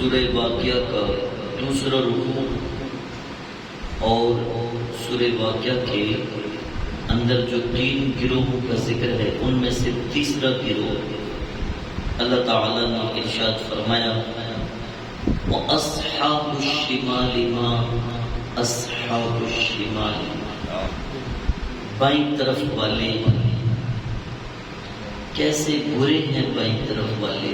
سورہ واقعہ کا دوسرا رکوع اور سورہ واقعہ کے اندر جو 3 گروہوں کا ذکر ہے ان میں سے تیسرا گروہ اللہ تعالیٰ نے ارشاد فرمایا وَأَصْحَابُ الشِّمَالِ مَا أَصْحَابُ الشِّمَالِ، بائیں طرف والے کیسے برے ہیں بائیں طرف والے.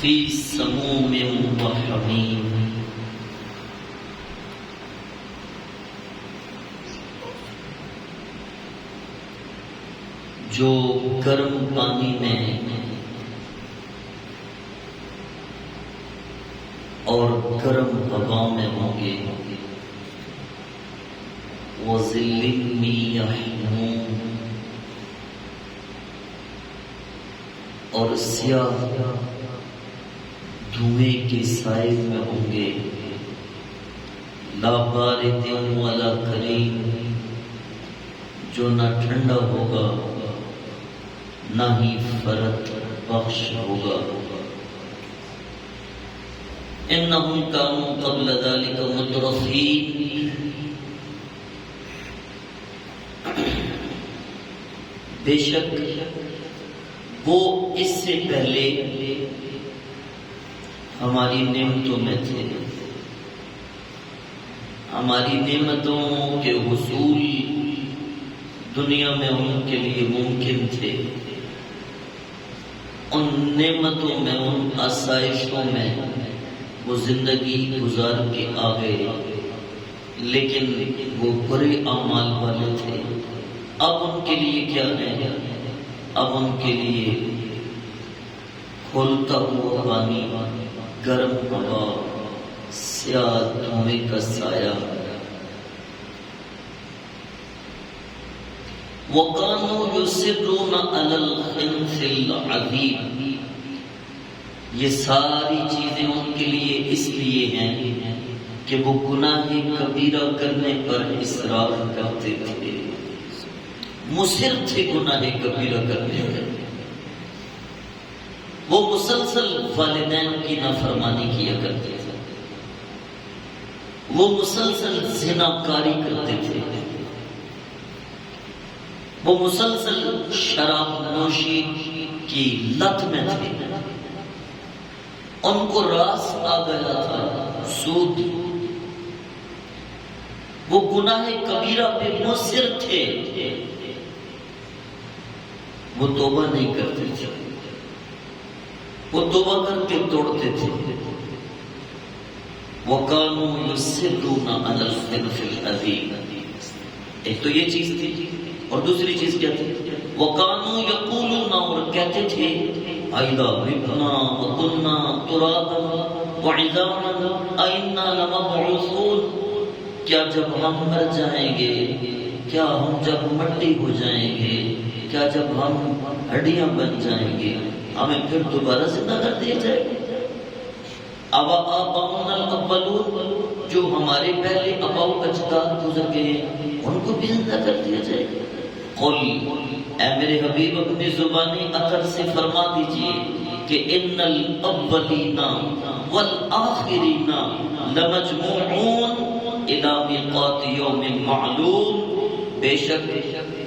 فی سموم و حمیم، جو گرم پانی میں اور گرم ہوا میں ہوں گے. وَظِلٍّ مِّن یحموم، اور سیاہ دھوئیں کے سائے میں ہوں گے. لا بارد ولا کریم، جو نہ ٹھنڈا ہوگا نہ ہی فرت بخش ہوگا. انہم کانوا قبل ذلک مترفین، بے شک وہ اس سے پہلے ہماری نعمتوں میں تھے، ہماری نعمتوں کے حصول دنیا میں ان کے لیے ممکن تھے. ان نعمتوں میں، ان آسائشوں میں وہ زندگی گزار کے آ گئے، لیکن وہ برے اعمال والے تھے. اب ان کے لیے کیا ہے؟ اب ان کے لیے کھولتا ہوا پانی، گرم ہوا، سیاہ دھوئیں کا سایہ. وَقَانُوا يُصِرُّونَ عَلَى الْخِنْثِ الْعَظِيمِ، یہ ساری چیزیں ان کے لیے اس لیے ہیں کہ وہ گناہ کبیرہ کرنے پر اصرار کرتے تھے، مصر تھے گناہ کبیرہ کرنے پر. وہ مسلسل والدین کی نافرمانی کیا کرتے تھے، وہ مسلسل زناکاری کرتے تھے، وہ مسلسل شراب نوشی کی لت میں تھے. ان کو راس آ گیا تھا سود. وہ گناہ کبیرہ پہ مصر تھے، وہ توبہ نہیں کرتے تھے، وہ توبہ کر کے توڑتے تھے. وَقَانُوا يُصِرُّونَ عَلَى الْخِنْثِ الْعَظِيمِ، ایک تو یہ چیز تھی، اور دوسری چیز کیا تھی؟ وَقَانُوا يَقُولُونَ، اور کہتے تھے أَإِذَا مِتْنَا وَكُنَّا تُرَابًا وَعِظَامًا أَإِنَّا لَمَبْعُوثُونَ، کیا جب ہم مر جائیں گے، کیا ہم جب مٹی ہو جائیں گے، کیا جب ہم ہڈیاں بن جائیں گے، ہمیں پھر دوبارہ زندہ کر دیا جائے گا. آباؤنا الاولون، جو ہمارے پہلے آباؤ اجداد گزر گئے ان کو بھی زندہ کر دیا جائے گا. قل، اے میرے حبیب اپنی زبانی عطر سے فرما دیجئے کہ ان الاولین والآخرین لمجموعون الی میقات یوم معلوم، بے شک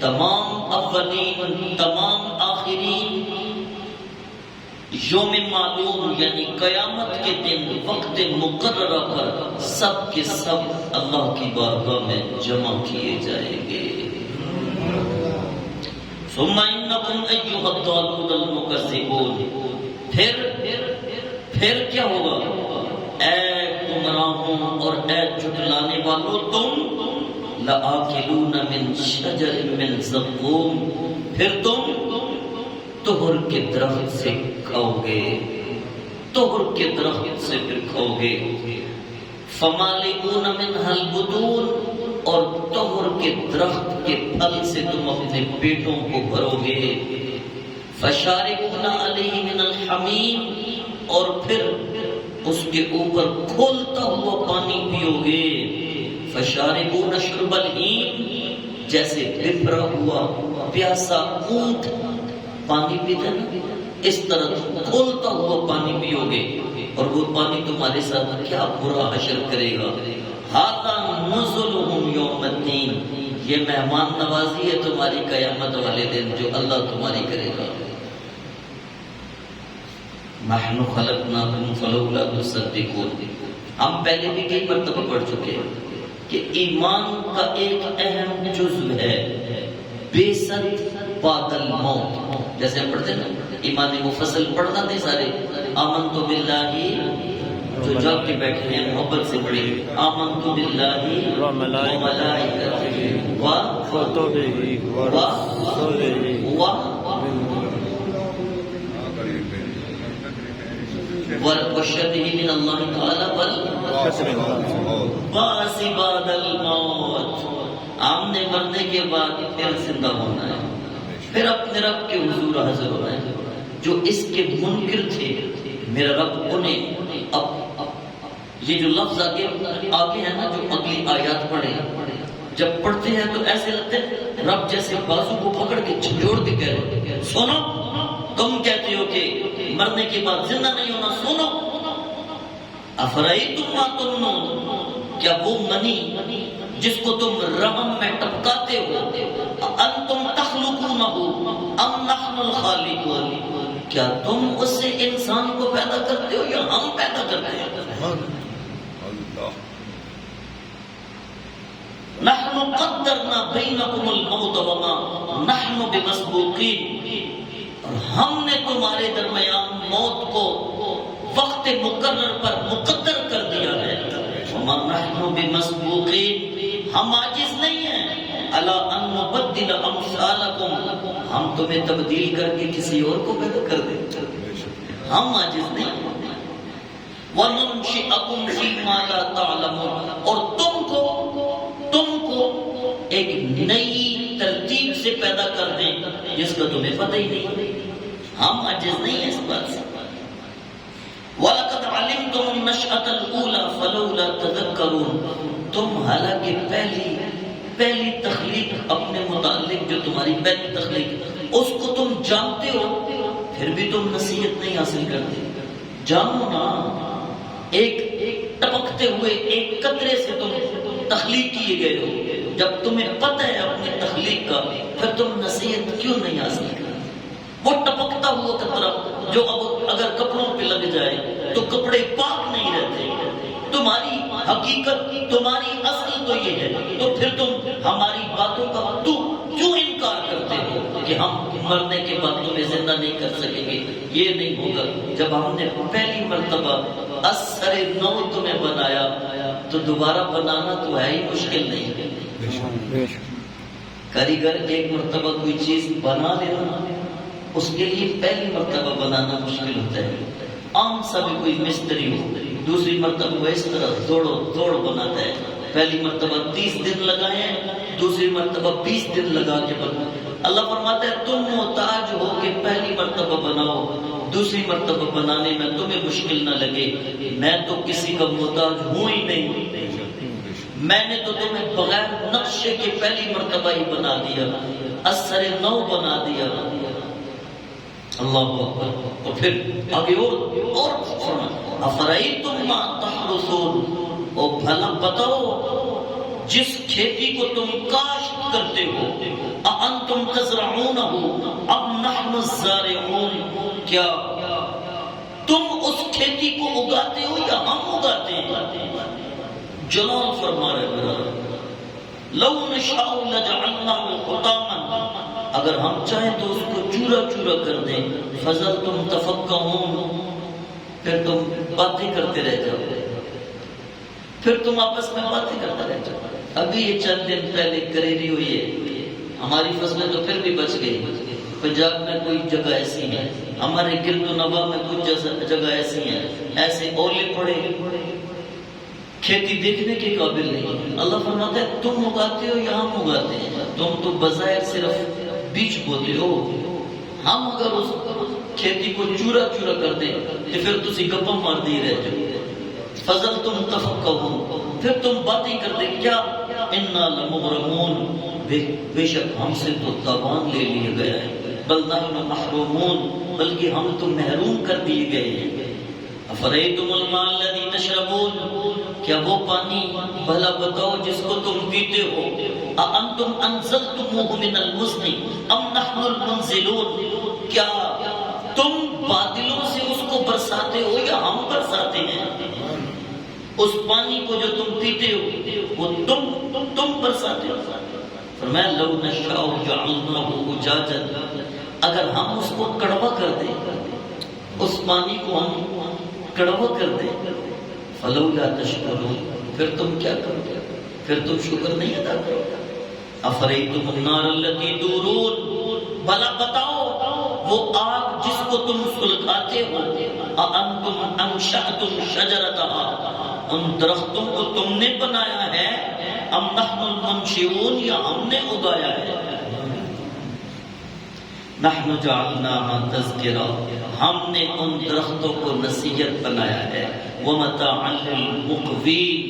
تمام اولین، تمام آخرین یوم معلوم یعنی قیامت کے دن وقت مقررہ پر سب کے سب اللہ کی بارگاہ میں جمع کیے جائیں گے. ثم انکم ایھا الضالون المکذبون، پھر کیا ہوگا؟ اے گمراہوں اور اے جھٹلانے والوں، تم لآکلون من شجر من زقوم، پھر تم طہر کے درخت سے کھاؤ گے، طہر کے درخت سے پھر کھاؤ گے. فمالئون منھا البطون، اور طہر کے درخت کے پھل سے تم اپنے پیٹوں کو بھرو گے. فشاربون علیہ من الحمیم، اور پھر اس کے اوپر کھولتا ہوا پانی پیو گے. فشاربون شرب الہیم، جیسے بپھرا ہوا پیاسا اونٹ پانی پیتے نا، اس طرح کھولتا ہوا پانی پیو گے اور وہ پانی تمہارے ساتھ کیا برا حشر کرے گا. ھذا نزلهم یوم الدین، یہ مہمان نوازی ہے تمہاری قیامت والے دن جو اللہ تمہاری کرے گا. نحن خلقناکم فلولا تصدقون. ہم پہلے بھی کئی مرتبہ پڑھ چکے ہیں کہ ایمان کا ایک اہم جزو ہے بیست بعد الموت. جیسے ہم پڑھتے ہیں نا ایمان مفصل پڑھنا نہیں سارے، آمنت باللہ جو جاگ کے بیٹھے ہیں محبت سے پڑھیں، آمنت باللہ و ملائکتہ و کتبہ و والشهد من اللہ تعالی والبعث بعد الموت. ہم نے مرنے کے بعد پھر زندہ ہونا ہے، پھر اپنے رب کے حضور حاضر ہونا ہے. جو اس کے منکر تھے میرا رب انہیں اب یہ جو لفظ آگے ہے نا، جو اگلی آیات پڑھے جب پڑھتے ہیں تو ایسے لگتے ہیں رب جیسے بازو کو پکڑ کے جھنجھوڑ کے کہہ رہے سنو، تم کہتے ہو کہ مرنے کے بعد زندہ نہیں ہونا، سنو. افرائیتم ما تمنون، کیا وہ منی جس کو تم رحم میں ٹپکاتے ہو، انتم تخلقونہ ام نحن الخالقون، کیا تم اس سے انسان کو پیدا کرتے ہو یا ہم پیدا کرتے ہیں؟ نحن قدرنا بینکم الموت وما نحن بمسبوقین، اور ہم نے تمہارے درمیان موت کو وقت مقرر پر مقدر کر دیا ہے. وما نحن بمسبوقین، ہم عاجز نہیں ہیں، الا ان نبدل امثالکم، ہم تمہیں تبدیل کر کے کسی اور کو پیدا کر دیں، ہم عاجز نہیں ہیں. وَنُنْشِئَكُمْ فِي مَا لَا تَعْلَمُونَ، اور تم کو ایک نئی ترتیب سے پیدا کر دیں جس کا تمہیں پتہ ہی نہیں. ہم عاجز نہیں ہیں اس بات سے. وَلَقَدْ عَلِمْتُمُ النَّشْأَةَ الْأُولَى فَلَوْلَا تَذَكَّرُونَ، تم حالانکہ پہلی تخلیق اپنے متعلق جو تمہاری پہلی تخلیق اس کو تم جانتے ہو، پھر بھی تم نصیحت نہیں حاصل کرتے. جانو نا، ایک ٹپکتے ہوئے ایک قطرے سے تم تخلیق کیے گئے ہو. جب تمہیں پتہ ہے اپنی تخلیق کا، پھر تم نصیحت کیوں نہیں حاصل کرتے؟ وہ ٹپکتا ہوا قطرہ جو اب اگر کپڑوں پہ لگ جائے تو کپڑے پاک نہیں رہتے. تمہاری حقیقت، تمہاری اصل تو یہ ہے، تو پھر تم ہماری باتوں کا کیوں انکار کرتے ہو کہ ہم مرنے کے بعد تمہیں زندہ نہیں کر سکیں گے؟ یہ نہیں ہوگا. جب ہم نے پہلی مرتبہ اثر نو تمہیں بنایا تو دوبارہ بنانا تو ہے ہی مشکل نہیں. کاریگر ایک مرتبہ کوئی چیز بنا لینا، اس کے لیے پہلی مرتبہ بنانا مشکل ہوتا ہے. عام سا بھی کوئی مستری ہو، دوسری مرتبہ وہ اس طرح دوڑ بناتا ہے. پہلی مرتبہ 30 دن لگائے ہیں، دوسری مرتبہ 20 دن لگا کے بنا. اللہ فرماتا ہے تم محتاج ہو کہ پہلی مرتبہ بناؤ، دوسری مرتبہ بنانے میں تمہیں مشکل نہ لگے. میں تو کسی کا محتاج ہوں ہی نہیں، میں نے تو تمہیں بغیر نقشے کے پہلی مرتبہ ہی بنا دیا، اثر نو بنا دیا. اللہ اکبر. اور پھر آگے اور افرائیتم ما تحرثون، اور بھلا بتاؤ جس کھیتی کو تم کاشت کرتے ہو، اانتم تزرعونہ ام نحن الزارعون، کیا تم اس کھیتی کو اگاتے ہو یا ہم اگاتے ہیں؟ جلال فرما رہے میرا، لو نشاء لجعلناه حطاما، اگر ہم چاہیں تو اس کو چورا چورا کر دیں. فظلتم تفکہون، پھر تم باتیں کرتے رہ جاؤ، پھر تم آپس میں باتیں کرتے رہ جاؤ. ابھی یہ چند دن پہلے کریری ہوئی ہے، ہماری فصلیں تو پھر بھی بچ گئی. پنجاب میں کوئی جگہ ایسی ہے، ہمارے گرد و نواح میں کچھ جگہ ایسی ہیں، ایسے اولے پڑے کھیتی دیکھنے کے قابل نہیں. اللہ فرماتا ہے تم اگاتے ہو یا ہم اگاتے ہیں؟ تم تو بظاہر صرف بیج بوتے ہو، ہم اگر اس کھیتی کو چورا چورا کر دیں تو پھر تسی گپا مار دی رہ جاؤ. فضل تم تفقہون، پھر تم باتیں کرتے کیا انا لمغرمون، بے شک ہم سے تو تاوان لے لیا گیا ہے. بل نحن محرومون، بلکہ ہم تو محروم کر دیے گئے ہیں۔ افریتم الماء الذی تشربون، کیا وہ پانی بھلا بتاؤ جس کو تم پیتے ہو، اانتم انزلتموہ من المزن ام نحن المنزلون، کیا تم بادلوں سے اس کو برساتے ہو یا ہم برساتے ہیں؟ اس پانی کو جو تم پیتے ہو وہ تم برساتے ہو۔ فرمایا لو نشاء جعلناہ اجاجا، اگر ہم اس کو کڑوا کر دیں، اس پانی کو ہم کڑوا کر دیں، فلولا تشکرون، پھر تم کیا کرو گے؟ پھر تم شکر نہیں ادا کرو گے۔ افریتم النار التی تورون، بھلا بتاؤ وہ آگ جس کو تم سلگاتے ہو، اانتم انشأتم شجرتها، ان درختوں کو تم نے بنایا ہے، ام نحن المنشئون، یا ہم نے اگایا ہے؟ نحن جعلناها تذکرہ، ہم نے ان درختوں کو نصیحت بنایا ہے، ومتاعا للمقوین،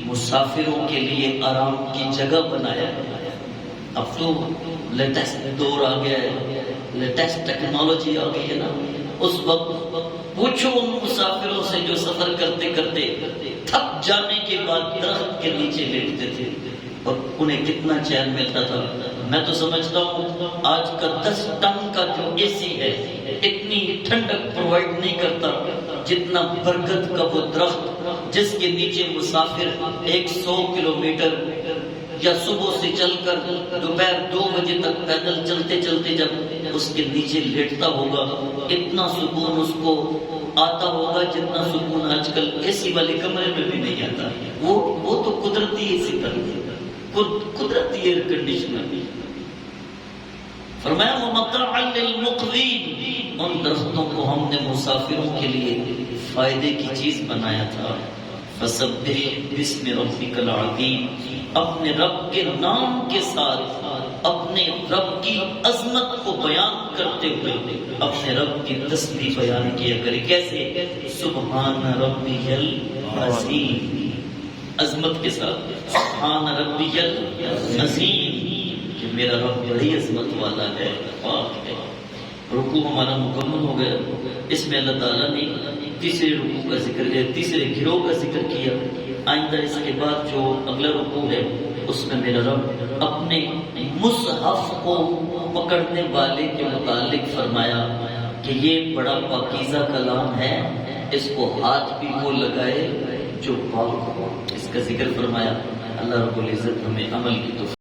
مسافروں کے لیے آرام کی جگہ بنایا ہے۔ اب تو لیٹسٹ دور آ گیا ہے، لیٹسٹ ٹیکنالوجی آ گئی ہے نا۔ اس وقت پوچھو ان مسافروں سے جو سفر کرتے کرتے تھک جانے کے بعد درخت کے نیچے لیٹتے تھے اور انہیں کتنا چین ملتا تھا۔ میں تو سمجھتا ہوں آج کا 10 ٹن کا جو اے سی ہے اتنی ٹھنڈک پرووائڈ نہیں کرتا جتنا برگد کا وہ درخت جس کے نیچے مسافر 100 کلومیٹر یا صبح سے چل کر دوپہر 2 بجے تک پیدل چلتے چلتے جب اس کے نیچے لیٹتا ہوگا، اتنا سکون اس کو آتا ہوگا جتنا سکون آج کل اے سی والے کمرے میں بھی نہیں آتا۔ وہ تو قدرتی اے سی پر، قدرتی ایئر کنڈیشنر۔ فرمایا ومتاعا للمقوین، ان درختوں کو ہم نے مسافروں کے لیے فائدے کی چیز بنایا تھا۔ فسبح باسم ربک العظیم، اپنے رب کے نام کے ساتھ اپنے رب کی عظمت کو بیان کرتے ہوئے اپنے رب کی تسبیح بیان کیا کرے۔ کیسے؟ سبحان ربی العظیم، عظمت کے ساتھ سبحان ربی العظیم، کہ میرا رب بڑی عظمت والا ہے، پاک ہے۔ رکوع ہمارا مکمل ہو گیا، اس میں اللہ تعالیٰ نے تیسرے رکوع کا ذکر کیا، تیسرے گروہ کا ذکر کیا۔ آئندہ اس کے بعد جو اگلا رکوع ہے اس میں میرا رب اپنے مصحف کو پکڑنے والے کے متعلق فرمایا کہ یہ بڑا پاکیزہ کلام ہے، اس کو ہاتھ بھی وہ لگائے جو پاک ہو، اس کا ذکر فرمایا۔ اللہ رب العزت ہمیں عمل کی توفیق